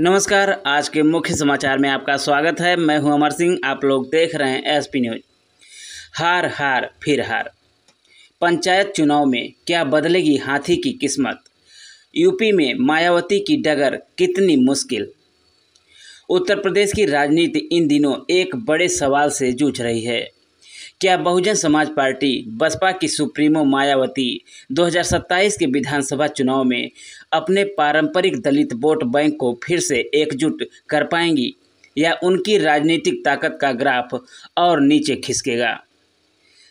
नमस्कार। आज के मुख्य समाचार में आपका स्वागत है। मैं हूं अमर सिंह। आप लोग देख रहे हैं एसपी न्यूज। हार हार फिर हार। पंचायत चुनाव में क्या बदलेगी हाथी की किस्मत? यूपी में मायावती की डगर कितनी मुश्किल? उत्तर प्रदेश की राजनीति इन दिनों एक बड़े सवाल से जूझ रही है। क्या बहुजन समाज पार्टी बसपा की सुप्रीमो मायावती 2027 के विधानसभा चुनाव में अपने पारंपरिक दलित वोट बैंक को फिर से एकजुट कर पाएंगी या उनकी राजनीतिक ताकत का ग्राफ और नीचे खिसकेगा?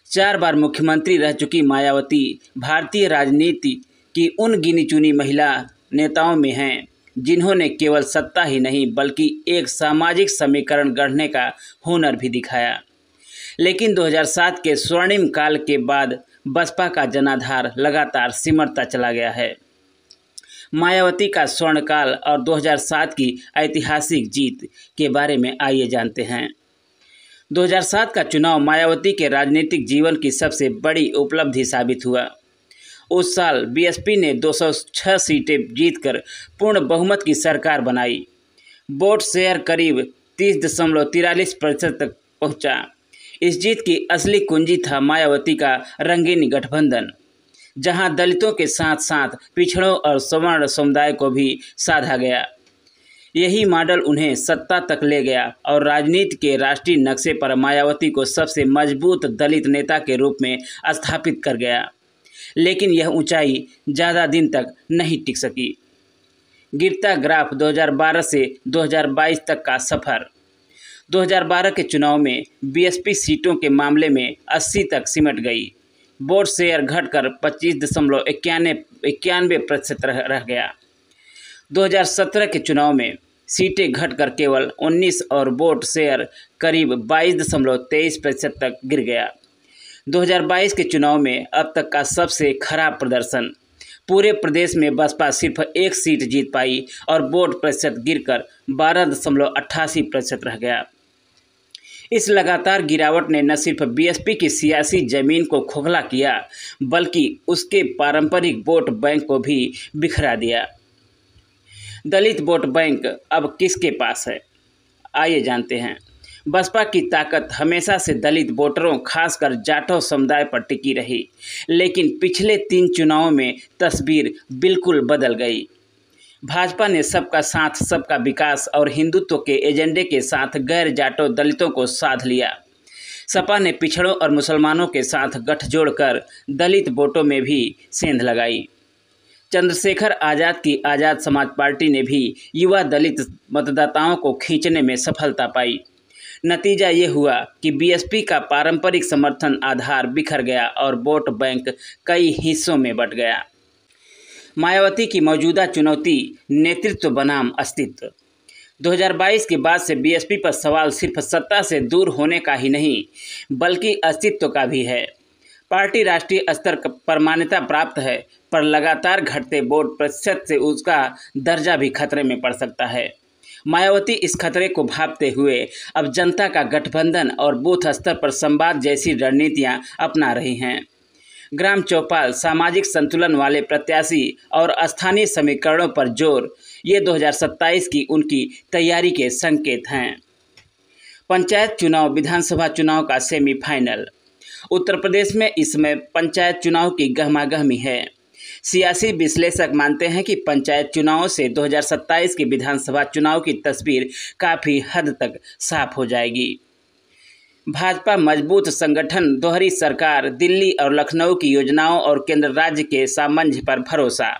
4 बार मुख्यमंत्री रह चुकी मायावती भारतीय राजनीति की उन गिनी चुनी महिला नेताओं में हैं जिन्होंने केवल सत्ता ही नहीं बल्कि एक सामाजिक समीकरण गढ़ने का हुनर भी दिखाया। लेकिन 2007 के स्वर्णिम काल के बाद बसपा का जनाधार लगातार सिमटता चला गया है। मायावती का स्वर्णकाल और 2007 की ऐतिहासिक जीत के बारे में आइए जानते हैं। 2007 का चुनाव मायावती के राजनीतिक जीवन की सबसे बड़ी उपलब्धि साबित हुआ। उस साल बीएसपी ने 206 सीटें जीतकर पूर्ण बहुमत की सरकार बनाई। वोट शेयर करीब 30.43% तक पहुंचा। इस जीत की असली कुंजी था मायावती का रंगीन गठबंधन, जहां दलितों के साथ साथ पिछड़ों और सवर्ण समुदाय को भी साधा गया। यही मॉडल उन्हें सत्ता तक ले गया और राजनीति के राष्ट्रीय नक्शे पर मायावती को सबसे मजबूत दलित नेता के रूप में स्थापित कर गया। लेकिन यह ऊंचाई ज़्यादा दिन तक नहीं टिक सकी। गिरता ग्राफ 2012 से 2022 तक का सफ़र। 2012 के चुनाव में बीएसपी सीटों के मामले में 80 तक सिमट गई। वोट शेयर घटकर 25.91% रह गया। 2017 के चुनाव में सीटें घटकर केवल 19 और वोट शेयर करीब 22.23% तक गिर गया। 2022 के चुनाव में अब तक का सबसे खराब प्रदर्शन। पूरे प्रदेश में बसपा सिर्फ एक सीट जीत पाई और वोट प्रतिशत गिरकर 12.88% रह गया। इस लगातार गिरावट ने न सिर्फ बीएसपी की सियासी जमीन को खोखला किया बल्कि उसके पारंपरिक वोट बैंक को भी बिखरा दिया। दलित वोट बैंक अब किसके पास है? आइए जानते हैं। बसपा की ताकत हमेशा से दलित वोटरों खासकर जाटों समुदाय पर टिकी रही, लेकिन पिछले 3 चुनावों में तस्वीर बिल्कुल बदल गई। भाजपा ने सबका साथ सबका विकास और हिंदुत्व के एजेंडे के साथ गैर जाटों दलितों को साध लिया। सपा ने पिछड़ों और मुसलमानों के साथ गठजोड़ कर दलित वोटों में भी सेंध लगाई। चंद्रशेखर आज़ाद की आज़ाद समाज पार्टी ने भी युवा दलित मतदाताओं को खींचने में सफलता पाई। नतीजा ये हुआ कि बीएसपी का पारंपरिक समर्थन आधार बिखर गया और वोट बैंक कई हिस्सों में बंट गया। मायावती की मौजूदा चुनौती नेतृत्व बनाम अस्तित्व। 2022 के बाद से बीएसपी पर सवाल सिर्फ सत्ता से दूर होने का ही नहीं बल्कि अस्तित्व का भी है। पार्टी राष्ट्रीय स्तर पर मान्यता प्राप्त है, पर लगातार घटते वोट प्रतिशत से उसका दर्जा भी खतरे में पड़ सकता है। मायावती इस खतरे को भांपते हुए अब जनता का गठबंधन और बूथ स्तर पर संवाद जैसी रणनीतियां अपना रही हैं। ग्राम चौपाल, सामाजिक संतुलन वाले प्रत्याशी और स्थानीय समीकरणों पर जोर, ये 2027 की उनकी तैयारी के संकेत हैं। पंचायत चुनाव विधानसभा चुनाव का सेमीफाइनल। उत्तर प्रदेश में इस समय पंचायत चुनाव की गहमागहमी है। सियासी विश्लेषक मानते हैं कि पंचायत चुनावों से 2027 के विधानसभा चुनाव की तस्वीर काफ़ी हद तक साफ हो जाएगी। भाजपा मजबूत संगठन, दोहरी सरकार, दिल्ली और लखनऊ की योजनाओं और केंद्र राज्य के सामंजस्य पर भरोसा।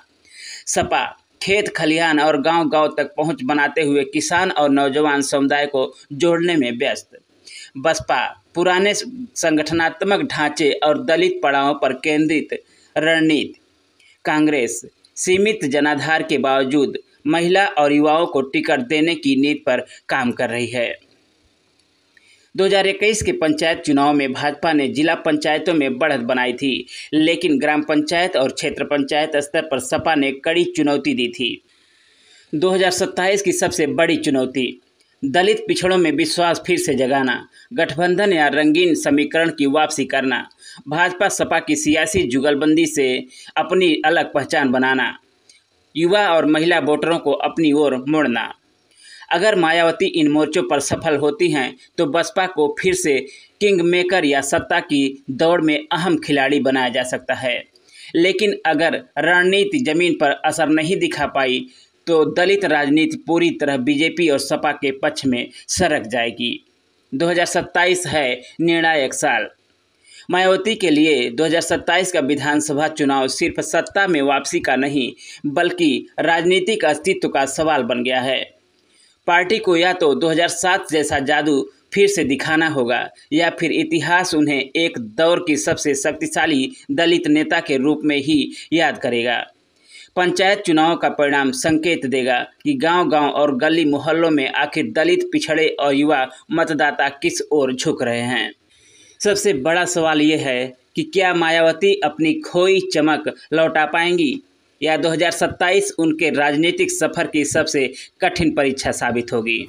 सपा खेत खलिहान और गांव-गांव तक पहुंच बनाते हुए किसान और नौजवान समुदाय को जोड़ने में व्यस्त। बसपा पुराने संगठनात्मक ढांचे और दलित पड़ावों पर केंद्रित रणनीति। कांग्रेस सीमित जनाधार के बावजूद महिला और युवाओं को टिकट देने की नीति पर काम कर रही है। 2021 के पंचायत चुनाव में भाजपा ने जिला पंचायतों में बढ़त बनाई थी, लेकिन ग्राम पंचायत और क्षेत्र पंचायत स्तर पर सपा ने कड़ी चुनौती दी थी। 2027 की सबसे बड़ी चुनौती दलित पिछड़ों में विश्वास फिर से जगाना, गठबंधन या रंगीन समीकरण की वापसी करना, भाजपा सपा की सियासी जुगलबंदी से अपनी अलग पहचान बनाना, युवा और महिला वोटरों को अपनी ओर मोड़ना। अगर मायावती इन मोर्चों पर सफल होती हैं तो बसपा को फिर से किंग मेकर या सत्ता की दौड़ में अहम खिलाड़ी बनाया जा सकता है। लेकिन अगर रणनीति जमीन पर असर नहीं दिखा पाई तो दलित राजनीति पूरी तरह बीजेपी और सपा के पक्ष में सरक जाएगी। 2027 है निर्णायक साल। मायावती के लिए 2027 का विधानसभा चुनाव सिर्फ सत्ता में वापसी का नहीं बल्कि राजनीतिक अस्तित्व का सवाल बन गया है। पार्टी को या तो 2007 जैसा जादू फिर से दिखाना होगा या फिर इतिहास उन्हें एक दौर की सबसे शक्तिशाली दलित नेता के रूप में ही याद करेगा। पंचायत चुनाव का परिणाम संकेत देगा कि गांव-गांव और गली मोहल्लों में आखिर दलित, पिछड़े और युवा मतदाता किस ओर झुक रहे हैं। सबसे बड़ा सवाल ये है कि क्या मायावती अपनी खोई चमक लौटा पाएंगी या 2027 उनके राजनीतिक सफर की सबसे कठिन परीक्षा साबित होगी।